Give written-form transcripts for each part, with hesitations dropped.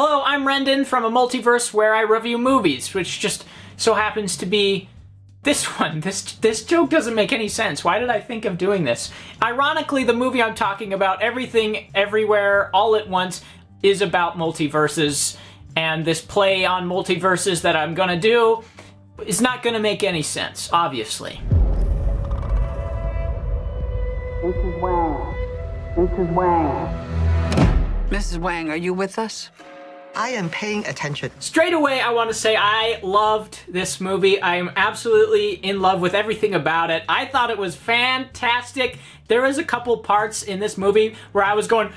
Hello, I'm Rendan from a multiverse where I review movies, which just so happens to be this one. This joke doesn't make any sense. Why did I think of doing this? Ironically, the movie I'm talking about, Everything, Everywhere, All at Once, is about multiverses, and this play on multiverses that I'm gonna do is not gonna make any sense, obviously. Mrs. Wang. Mrs. Wang. Mrs. Wang, are you with us? I am paying attention. Straight away, I want to say I loved this movie. I am absolutely in love with everything about it. I thought it was fantastic. There was a couple parts in this movie where I was going,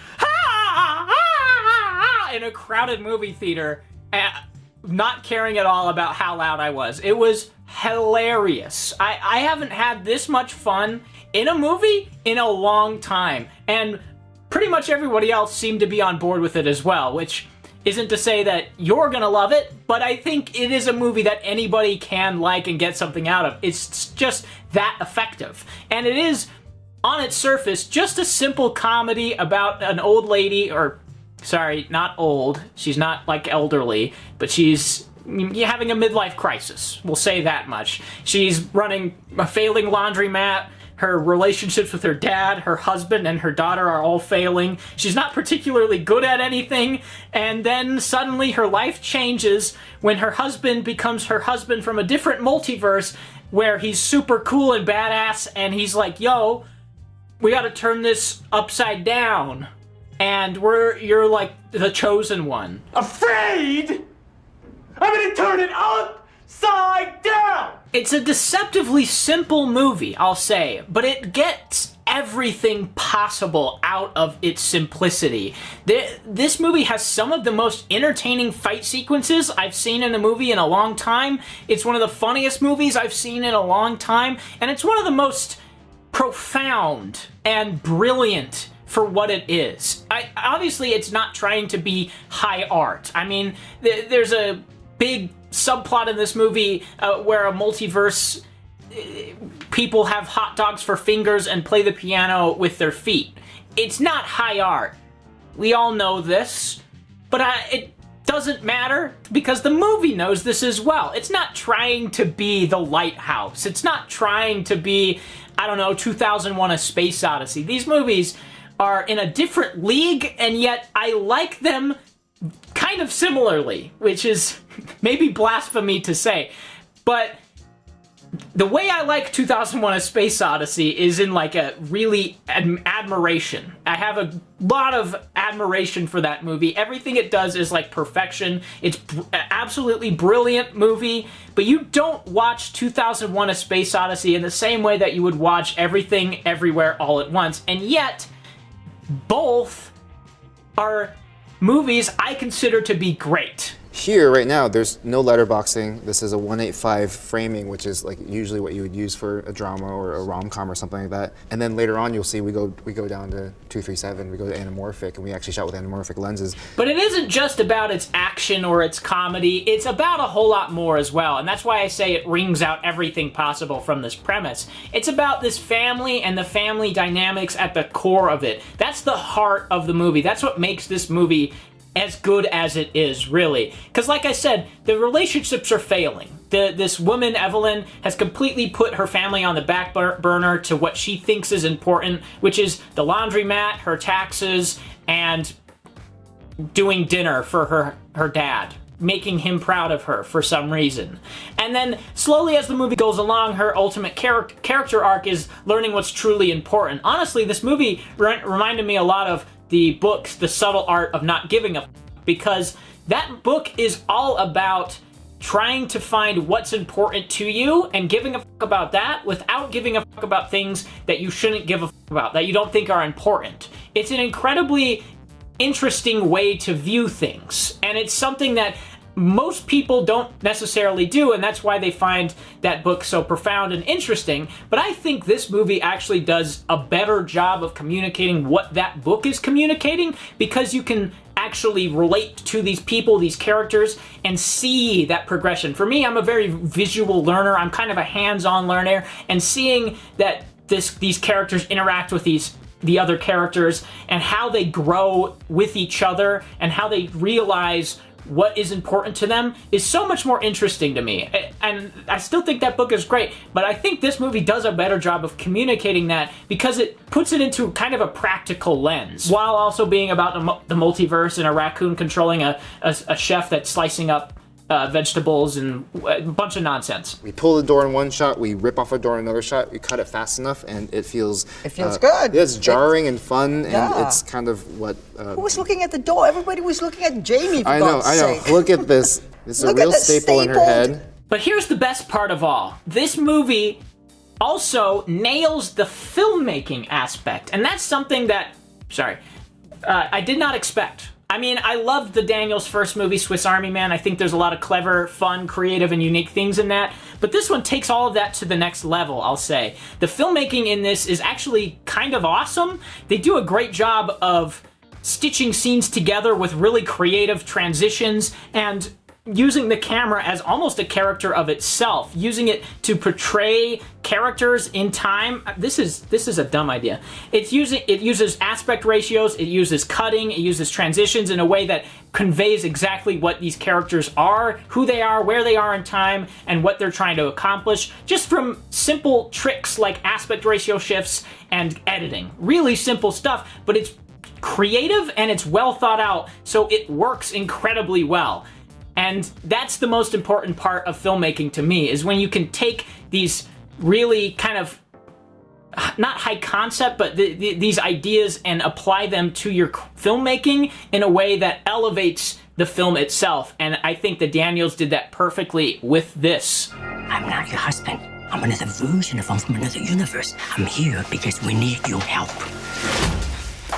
in a crowded movie theater, not caring at all about how loud I was. It was hilarious. I haven't had this much fun in a movie in a long time, and pretty much everybody else seemed to be on board with it as well, which isn't to say that you're gonna love it, but I think it is a movie that anybody can like and get something out of. It's just that effective. And it is, on its surface, just a simple comedy about an old lady, or, sorry, not old, she's not, like, elderly, but she's having a midlife crisis. We'll say that much. She's running a failing laundromat. Her relationships with her dad, her husband, and her daughter are all failing. She's not particularly good at anything, and then suddenly her life changes when her husband becomes her husband from a different multiverse where he's super cool and badass, and he's like, yo, we gotta turn this upside down. And you're like the chosen one. Afraid? I'm gonna turn it upside down! It's a deceptively simple movie, I'll say, but it gets everything possible out of its simplicity. This movie has some of the most entertaining fight sequences I've seen in a movie in a long time. It's one of the funniest movies I've seen in a long time, and it's one of the most profound and brilliant for what it is. Obviously, it's not trying to be high art. I mean, there's a big subplot in this movie where a multiverse people have hot dogs for fingers and play the piano with their feet. It's not high art. We all know this, but it doesn't matter because the movie knows this as well. It's not trying to be The Lighthouse. It's not trying to be, I don't know, 2001: A Space Odyssey. These movies are in a different league, and yet I like them kind of similarly, which is maybe blasphemy to say, but the way I like 2001: A Space Odyssey is in like a really admiration. I have a lot of admiration for that movie. Everything it does is like perfection. It's absolutely brilliant movie, but you don't watch 2001: A Space Odyssey in the same way that you would watch Everything, Everywhere, All at Once, and yet both are movies I consider to be great. Here, right now, there's no letterboxing. This is a 1:8:5 framing, which is like usually what you would use for a drama or a rom-com or something like that. And then later on, you'll see we go down to 2:3:7. We go to anamorphic, and we actually shot with anamorphic lenses. But it isn't just about its action or its comedy. It's about a whole lot more as well, and that's why I say it wrings out everything possible from this premise. It's about this family and the family dynamics at the core of it. That's the heart of the movie. That's what makes this movie as good as it is, really. Because like I said, the relationships are failing. This woman, Evelyn, has completely put her family on the back burner to what she thinks is important, which is the laundromat, her taxes, and doing dinner for her dad, making him proud of her for some reason. And then, slowly as the movie goes along, her ultimate character arc is learning what's truly important. Honestly, this movie reminded me a lot of the books, The Subtle Art of Not Giving a F***, because that book is all about trying to find what's important to you and giving a f*** about that without giving a f*** about things that you shouldn't give a f*** about, that you don't think are important. It's an incredibly interesting way to view things, and it's something that most people don't necessarily do, and that's why they find that book so profound and interesting. But I think this movie actually does a better job of communicating what that book is communicating, because you can actually relate to these people, these characters, and see that progression. For me, I'm a very visual learner. I'm kind of a hands-on learner, and seeing that these characters interact with these the other characters and how they grow with each other and how they realize what is important to them is so much more interesting to me. And I still think that book is great, but I think this movie does a better job of communicating that because it puts it into kind of a practical lens, while also being about the multiverse and a raccoon controlling a chef that's slicing up vegetables and a bunch of nonsense. We pull the door in one shot, we rip off a door in another shot, we cut it fast enough, and it feels... It feels good. Yeah, it's jarring and fun, and Yeah. it's kind of what... Who was looking at the door? Everybody was looking at Jamie, for I know, God's I know. sake. Look at this. This is a Look at real that staple in her stapled- head. But here's the best part of all. This movie also nails the filmmaking aspect, and that's something that, I did not expect. I mean, I loved the Daniels first movie, Swiss Army Man. I think there's a lot of clever, fun, creative, and unique things in that. But this one takes all of that to the next level, I'll say. The filmmaking in this is actually kind of awesome. They do a great job of stitching scenes together with really creative transitions and using the camera as almost a character of itself, using it to portray characters in time. This is a dumb idea. It uses aspect ratios, it uses cutting, it uses transitions in a way that conveys exactly what these characters are, who they are, where they are in time, and what they're trying to accomplish, just from simple tricks like aspect ratio shifts and editing. Really simple stuff, but it's creative and it's well thought out, so it works incredibly well. And that's the most important part of filmmaking to me, is when you can take these really kind of, not high concept, but these ideas and apply them to your filmmaking in a way that elevates the film itself. And I think the Daniels did that perfectly with this. I'm not your husband. I'm another version of him from another universe. I'm here because we need your help.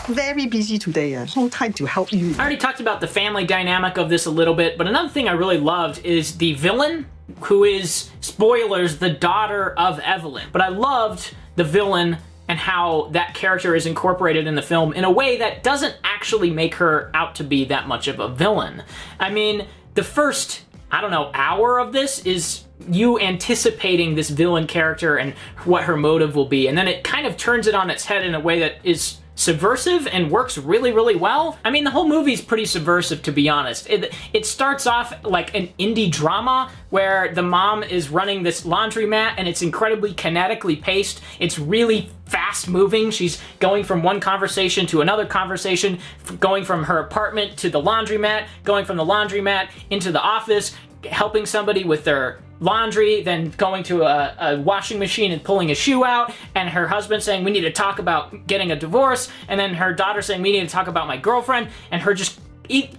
Very busy today. No time to help you. I already talked about the family dynamic of this a little bit, but another thing I really loved is the villain, who is, spoilers, the daughter of Evelyn. But I loved the villain and how that character is incorporated in the film in a way that doesn't actually make her out to be that much of a villain. I mean, the first, hour of this is you anticipating this villain character and what her motive will be, and then it kind of turns it on its head in a way that is subversive and works really, really well. I mean, the whole movie's pretty subversive, to be honest. It starts off like an indie drama where the mom is running this laundromat and it's incredibly kinetically paced. It's really fast moving. She's going from one conversation to another conversation, going from her apartment to the laundromat, going from the laundromat into the office, helping somebody with their laundry, then going to a washing machine and pulling a shoe out, and her husband saying, we need to talk about getting a divorce, and then her daughter saying, we need to talk about my girlfriend, and her just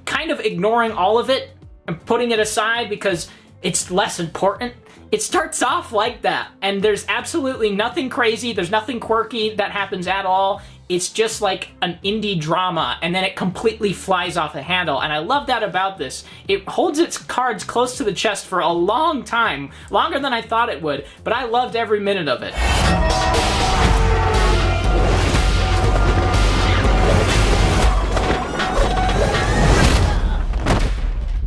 kind of ignoring all of it and putting it aside because it's less important. It starts off like that, and there's absolutely nothing crazy, there's nothing quirky that happens at all. It's just like an indie drama, and then it completely flies off the handle, and I love that about this. It holds its cards close to the chest for a long time, longer than I thought it would, but I loved every minute of it.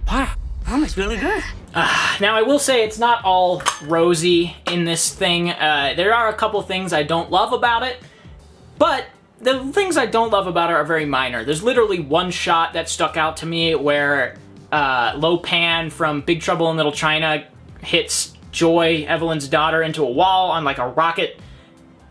Wow, that was really good. Now, I will say it's not all rosy in this thing. There are a couple things I don't love about it, but the things I don't love about it are very minor. There's literally one shot that stuck out to me where Lo Pan from Big Trouble in Little China hits Joy, Evelyn's daughter, into a wall on like a rocket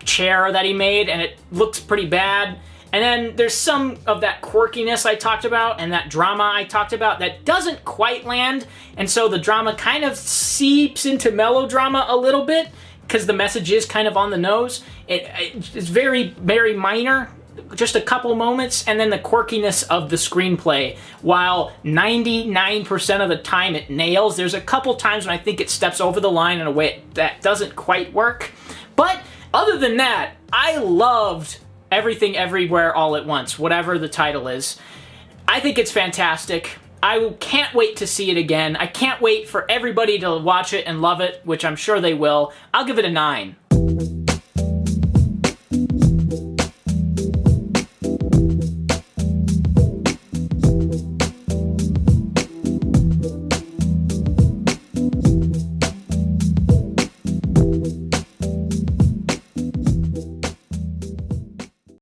chair that he made, and it looks pretty bad. And then there's some of that quirkiness I talked about and that drama I talked about that doesn't quite land, and so the drama kind of seeps into melodrama a little bit because the message is kind of on the nose. It's very, very minor, just a couple moments, and then the quirkiness of the screenplay, while 99% of the time it nails, there's a couple times when I think it steps over the line in a way that doesn't quite work. But other than that, I loved Everything Everywhere All at Once, whatever the title is. I think it's fantastic. I can't wait to see it again. I can't wait for everybody to watch it and love it, which I'm sure they will. I'll give it a 9.